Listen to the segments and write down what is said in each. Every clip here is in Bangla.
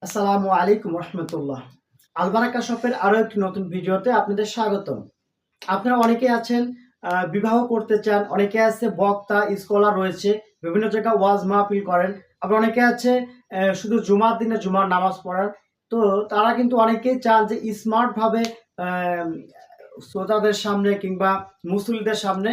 আসসালামু আলাইকুম রহমতুল্লাহ। আলবারাকা শপের আরো একটি নতুন ভিডিওতে আপনাদের স্বাগতম। আপনারা অনেকেই আছেন বিবাহ করতে চান, অনেকে আছে বক্তা স্কলার রয়েছে, বিভিন্ন জায়গায় ওয়াজ মাহফিল করেন, আবার অনেকে আছে শুধু জুমার দিনে জুমার নামাজ পড়ান। তো তারা কিন্তু অনেকেই চান যে স্মার্ট ভাবে শ্রোতাদের সামনে কিংবা মুসল্লিদের সামনে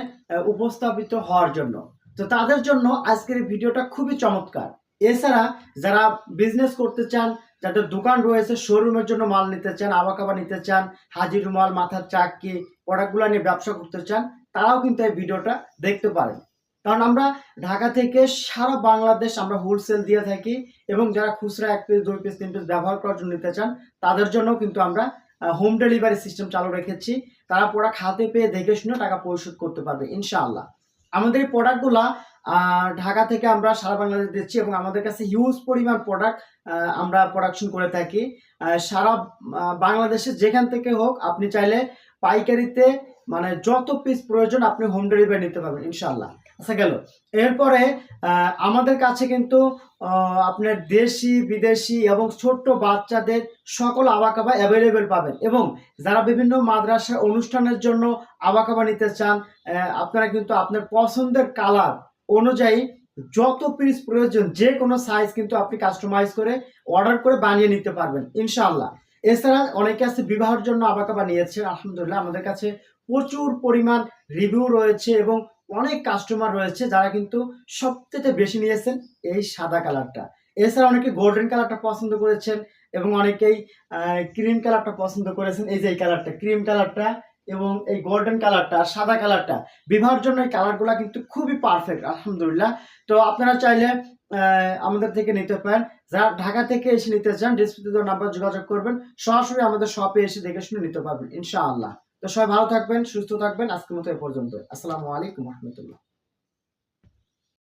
উপস্থাপিত হওয়ার জন্য। তো তাদের জন্য আজকের এই ভিডিওটা খুবই চমৎকার। এছাড়া যারা বিজনেস করতে চান, যাদের দোকান রয়েছে, শোরুমের জন্য মাল নিতে চান, আবাকাবা নিতে চান, হাজির রুমাল, মাথার চাকরি, প্রোডাক্টগুলো নিয়ে ব্যবসা করতে চান, তারাও কিন্তু এই ভিডিওটা দেখতে পারেন। কারণ আমরা ঢাকা থেকে সারা বাংলাদেশ আমরা হোলসেল দিয়ে থাকি, এবং যারা খুচরা 1 পিস 2 পিস 3 পিস ব্যবহার করার জন্য নিতে চান, তাদের জন্য কিন্তু আমরা হোম ডেলিভারি সিস্টেম চালু রেখেছি। তারা প্রোডাক্ট হাতে পেয়ে দেখে শুনে টাকা পরিশোধ করতে পারবে ইনশাআল্লাহ। আমাদের এই প্রোডাক্টগুলা ঢাকা থেকে আমরা সারা বাংলাদেশ দিচ্ছি, এবং আমাদের কাছে হিউজ পরিমাণ প্রোডাক্ট আমরা প্রোডাকশন করে থাকি। সারা বাংলাদেশে যেখান থেকে হোক, আপনি চাইলে পাইকারিতে মানে যত পিস প্রয়োজন আপনি হোম ডেলিভারি নিতে পারবেন ইনশাআল্লাহ। আচ্ছা গেল, এরপরে আমাদের কাছে কিন্তু আপনার দেশি বিদেশি এবং ছোট্ট বাচ্চাদের সকল আবাকাবা অ্যাভেলেবেল পাবেন। এবং যারা বিভিন্ন মাদ্রাসা অনুষ্ঠানের জন্য আবাকাবা নিতে চান, আপনারা কিন্তু আপনার পছন্দের কালার অনুযায়ী যত পিস প্রয়োজন যে কোনো সাইজ কিন্তু আপনি কাস্টমাইজ করে অর্ডার করে বানিয়ে নিতে পারবেন ইনশাআল্লাহ। এছাড়া অনেকে আছে বিবাহের জন্য আবাকাবা নিয়েছে, আলহামদুলিল্লাহ আমাদের কাছে প্রচুর পরিমাণ রিভিউ রয়েছে, এবং অনেক কাস্টমার রয়েছে যারা কিন্তু সবচেয়ে বেশি নিয়েছেন এই সাদা কালারটা। এছাড়া অনেকে গোল্ডেন কালারটা পছন্দ করেছেন, এবং অনেকেই ক্রিম কালারটা পছন্দ করেছেন। এই যে এই কালারটা, ক্রিম কালারটা এবং এই গোল্ডেন কালারটা, সাদা কালারটা, বিবাহের জন্য এই কালারগুলো কিন্তু খুবই পারফেক্ট আলহামদুলিল্লাহ। তো আপনারা চাইলে আমাদের থেকে নিতে পারেন। যারা ঢাকা থেকে এসে নিতে চান, ডিসপ্লেতে দেওয়া নাম্বার যোগাযোগ করবেন, সরাসরি আমাদের শপে এসে দেখে শুনে নিতে পারবেন ইনশাআল্লাহ। তো সবাই ভালো থাকবেন, সুস্থ থাকবেন। আজকের মতো এ পর্যন্ত। আসসালামু আলাইকুম রহমতুল্লাহ।